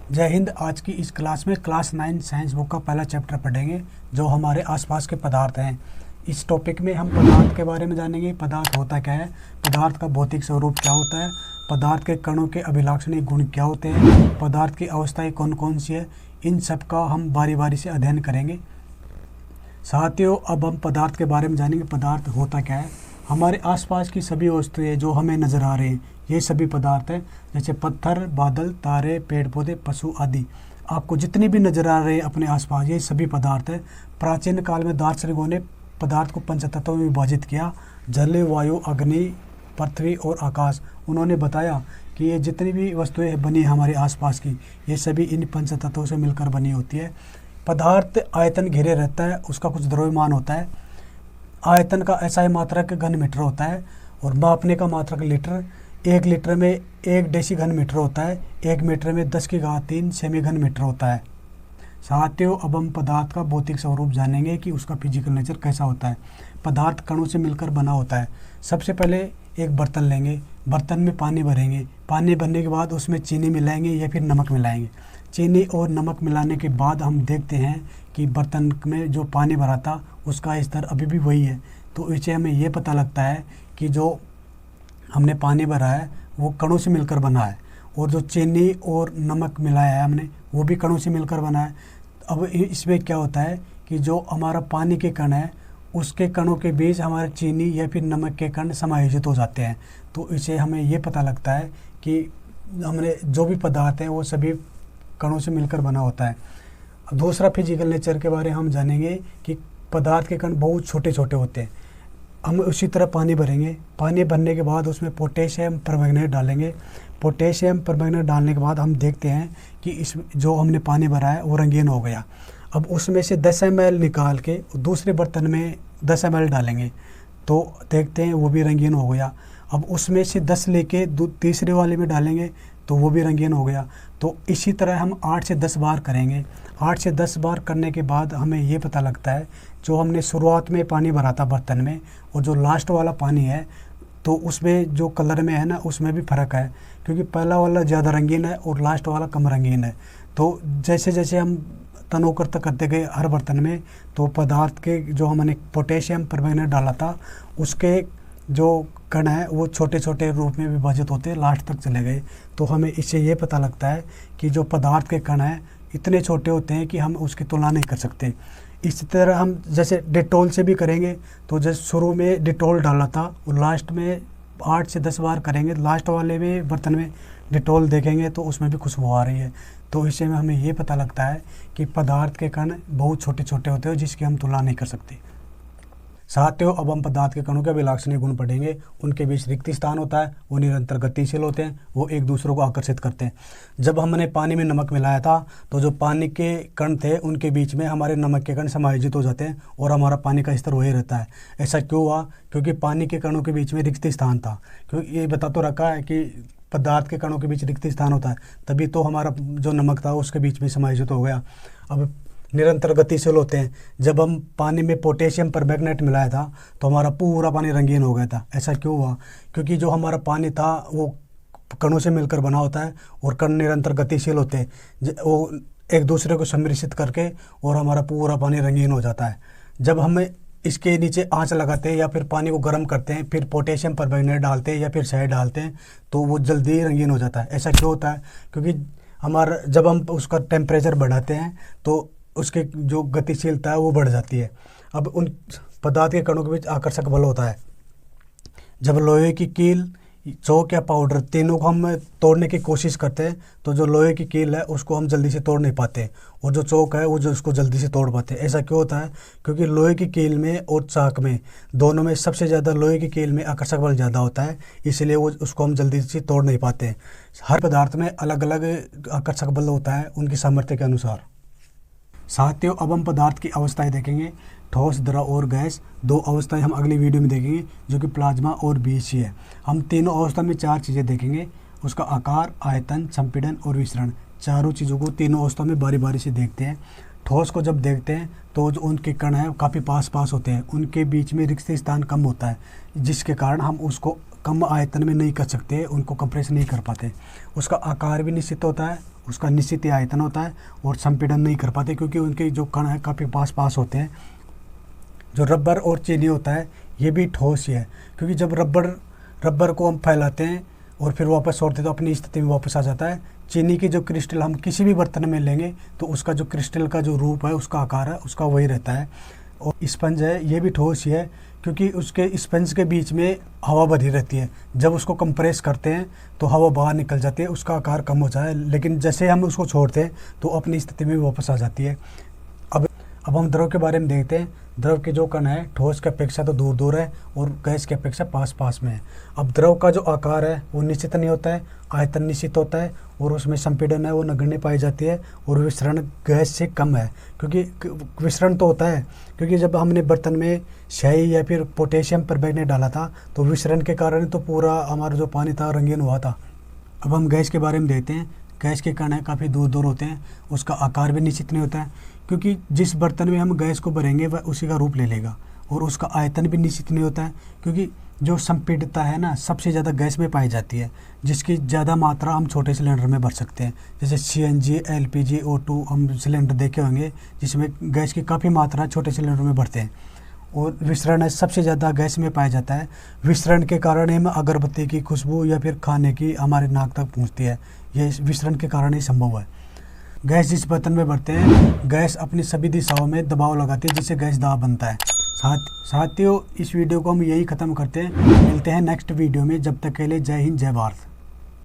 जय हिंद। आज की इस क्लास में क्लास 9 साइंस बुक का पहला चैप्टर पढ़ेंगे जो हमारे आसपास के पदार्थ हैं। इस टॉपिक में हम पदार्थ के बारे में जानेंगे। पदार्थ होता क्या है, पदार्थ का भौतिक स्वरूप क्या होता है, पदार्थ के कणों के अभिलाक्षणिक गुण क्या होते हैं, पदार्थ की अवस्थाएं कौन कौन सी है, इन सब का हम बारी बारी से अध्ययन करेंगे। साथियों, अब हम पदार्थ के बारे में जानेंगे। पदार्थ होता क्या है। हमारे आसपास की सभी वस्तुएं जो हमें नज़र आ रहे हैं ये सभी पदार्थ हैं। जैसे पत्थर, बादल, तारे, पेड़ पौधे, पशु आदि। आपको जितने भी नज़र आ रहे हैं अपने आसपास ये सभी पदार्थ हैं। प्राचीन काल में दार्शनिकों ने पदार्थ को पंचतत्वों में विभाजित किया। जल, वायु, अग्नि, पृथ्वी और आकाश। उन्होंने बताया कि ये जितनी भी वस्तुएं बनी हमारे आसपास की ये सभी इन पंचतत्वों से मिलकर बनी होती है। पदार्थ आयतन घेरे रहता है, उसका कुछ द्रव्यमान होता है। आयतन का SI मात्रक घन मीटर होता है और मापने का मात्रक लीटर। 1 लीटर में 1 डेसी घन मीटर होता है। 1 मीटर में 10⁻³ सेमी घन मीटर होता है। साथियों, अब हम पदार्थ का भौतिक स्वरूप जानेंगे कि उसका फिजिकल नेचर कैसा होता है। पदार्थ कणों से मिलकर बना होता है। सबसे पहले एक बर्तन लेंगे, बर्तन में पानी भरेंगे। पानी भरने के बाद उसमें चीनी मिलाएंगे या फिर नमक मिलाएंगे। चीनी और नमक मिलाने के बाद हम देखते हैं कि बर्तन में जो पानी भरा था उसका स्तर अभी भी वही है। तो इससे हमें ये पता लगता है कि जो हमने पानी भरा है वो कणों से मिलकर बना है, और जो चीनी और नमक मिलाया है हमने वो भी कणों से मिलकर बना है। अब इसमें क्या होता है कि जो हमारा पानी के कण है उसके कणों के बीच हमारे चीनी या फिर नमक के कण समायोजित हो जाते हैं। तो इससे हमें ये पता लगता है कि हमने जो भी पदार्थ है वो सभी कणों से मिलकर बना होता है। दूसरा फिजिकल नेचर के बारे में हम जानेंगे कि पदार्थ के कण बहुत छोटे छोटे होते हैं। हम उसी तरह पानी भरेंगे। पानी भरने के बाद उसमें पोटेशियम परमैंगनेट डालेंगे। पोटेशियम परमैंगनेट डालने के बाद हम देखते हैं कि इस जो हमने पानी भरा है वो रंगीन हो गया। अब उसमें से 10 ml निकाल के दूसरे बर्तन में 10 ml डालेंगे तो देखते हैं वो भी रंगीन हो गया। अब उसमें से 10 लेके तीसरे वाले में डालेंगे तो वो भी रंगीन हो गया। तो इसी तरह हम 8 से 10 बार करेंगे। 8 से 10 बार करने के बाद हमें ये पता लगता है जो हमने शुरुआत में पानी भरा था बर्तन में और जो लास्ट वाला पानी है तो उसमें जो कलर में है ना उसमें भी फ़र्क है, क्योंकि पहला वाला ज़्यादा रंगीन है और लास्ट वाला कम रंगीन है। तो जैसे जैसे हम तनोकर करते गए हर बर्तन में तो पदार्थ के जो हमने पोटेशियम परमैंगनेट डाला था उसके जो कण है वो छोटे छोटे रूप में विभाजित होते लास्ट तक चले गए। तो हमें इससे ये पता लगता है कि जो पदार्थ के कण हैं इतने छोटे होते हैं कि हम उसकी तुलना नहीं कर सकते। इसी तरह हम जैसे डिटॉल से भी करेंगे तो जैसे शुरू में डिटॉल डाला था और लास्ट में 8 से 10 बार करेंगे, लास्ट वाले में बर्तन में डिटॉल देखेंगे तो उसमें भी खुशबू आ रही है। तो इससे में हमें ये पता लगता है कि पदार्थ के कण बहुत छोटे छोटे होते हैं जिसकी हम तुलना नहीं कर सकते। साथियों, अब हम पदार्थ के कणों के अभिलाक्षणिक गुण पढ़ेंगे। उनके बीच रिक्त स्थान होता है, वो निरंतर गतिशील होते हैं, वो एक दूसरे को आकर्षित करते हैं। जब हमने पानी में नमक मिलाया था तो जो पानी के कण थे उनके बीच में हमारे नमक के कण समायोजित हो जाते हैं और हमारा पानी का स्तर वही रहता है। ऐसा क्यों हुआ? क्योंकि पानी के कणों के बीच में रिक्त स्थान था। क्योंकि ये बता तो रखा है कि पदार्थ के कणों के बीच रिक्त स्थान होता है, तभी तो हमारा जो नमक था उसके बीच में समायोजित हो गया। अब निरंतर गतिशील होते हैं। जब हम पानी में पोटेशियम परमैंगनेट मिलाया था तो हमारा पूरा पानी रंगीन हो गया था। ऐसा क्यों हुआ? क्योंकि जो हमारा पानी था वो कणों से मिलकर बना होता है और कण निरंतर गतिशील होते हैं, वो एक दूसरे को सम्मिश्रित करके और हमारा पूरा पानी रंगीन हो जाता है। जब हमें इसके नीचे आंच लगाते हैं या फिर पानी को गर्म करते हैं, फिर पोटेशियम परमैंगनेट डालते हैं या फिर शहद डालते हैं तो वो जल्दी ही रंगीन हो जाता है। ऐसा क्यों होता है? क्योंकि हमारा जब हम उसका टेम्परेचर बढ़ाते हैं तो उसके जो गतिशीलता है वो बढ़ जाती है। अब उन पदार्थ के कणों के बीच आकर्षक बल होता है। जब लोहे की कील, चौक या पाउडर तीनों को हम तोड़ने की कोशिश करते हैं तो जो लोहे की कील है उसको हम जल्दी से तोड़ नहीं पाते और जो चौक है वो जो उसको जल्दी से तोड़ पाते हैं। ऐसा क्यों होता है? क्योंकि लोहे की कील में और चाक में दोनों में सबसे ज़्यादा लोहे की कील में आकर्षक बल ज़्यादा होता है, इसलिए वो उसको हम जल्दी से तोड़ नहीं पाते। हर पदार्थ में अलग अलग आकर्षक बल होता है उनकी सामर्थ्य के अनुसार। साथियों, अब हम पदार्थ की अवस्थाएं देखेंगे। ठोस, द्रव और गैस। 2 अवस्थाएं हम अगली वीडियो में देखेंगे जो कि प्लाज्मा और बीच है। हम तीनों अवस्था में 4 चीज़ें देखेंगे, उसका आकार, आयतन, संपीड़न और विसरण। चारों चीज़ों को तीनों अवस्था में बारी बारी से देखते हैं। ठोस को जब देखते हैं तो जो उनके कण हैं काफ़ी पास पास होते हैं, उनके बीच में रिक्त स्थान कम होता है जिसके कारण हम उसको कम आयतन में नहीं कर सकते, उनको कंप्रेस नहीं कर पाते। उसका आकार भी निश्चित होता है उसका निश्चित ही आयतन होता है और संपीड़न नहीं कर पाते, क्योंकि उनके जो कण है काफ़ी पास पास होते हैं। जो रबर और चीनी होता है ये भी ठोस ही है, क्योंकि जब रबर को हम फैलाते हैं और फिर वापस छोड़ते हैं तो अपनी स्थिति में वापस आ जाता है। चीनी की जो क्रिस्टल हम किसी भी बर्तन में लेंगे तो उसका जो क्रिस्टल का जो रूप है, उसका आकार है, उसका वही रहता है। और स्पंज है ये भी ठोस ही है, क्योंकि उसके स्पंज के बीच में हवा भरी रहती है। जब उसको कंप्रेस करते हैं तो हवा बाहर निकल जाती है, उसका आकार कम हो जाए, लेकिन जैसे हम उसको छोड़ते हैं तो अपनी स्थिति में वापस आ जाती है। अब हम द्रव के बारे में देखते हैं। द्रव के जो कण है ठोस की अपेक्षा तो दूर दूर है और गैस की अपेक्षा पास पास में है। अब द्रव का जो आकार है वो निश्चित नहीं होता है, आयतन निश्चित होता है और उसमें संपीड़न है वो नगण्य पाई जाती है और विसरण गैस से कम है। क्योंकि विसरण तो होता है, क्योंकि जब हमने बर्तन में स्याही या फिर पोटेशियम परमैंगनेट डाला था तो विसरण के कारण तो पूरा हमारा जो पानी था रंगीन हुआ था। अब हम गैस के बारे में देखते हैं। गैस के कण है काफ़ी दूर दूर होते हैं, उसका आकार भी निश्चित नहीं होता है, क्योंकि जिस बर्तन में हम गैस को भरेंगे वह उसी का रूप ले लेगा। और उसका आयतन भी निश्चित नहीं होता है, क्योंकि जो संपीड़ितता है ना सबसे ज़्यादा गैस में पाई जाती है, जिसकी ज़्यादा मात्रा हम छोटे सिलेंडर में भर सकते हैं। जैसे CNG, LPG, O2 हम सिलेंडर देखे होंगे जिसमें गैस की काफ़ी मात्रा छोटे सिलेंडर में भरते हैं। और विसरण है सबसे ज़्यादा गैस में पाया जाता है। विसरण के कारण हम अगरबत्ती की खुशबू या फिर खाने की हमारे नाक तक पहुंचती है, यह विसरण के कारण ही संभव है। गैस जिस बर्तन में भरते हैं, गैस अपनी सभी दिशाओं में दबाव लगाती है, जिससे गैस दाब बनता है। साथियों, इस वीडियो को हम यही ख़त्म करते हैं। मिलते हैं नेक्स्ट वीडियो में, जब तक के लिए जय हिंद जय भारत।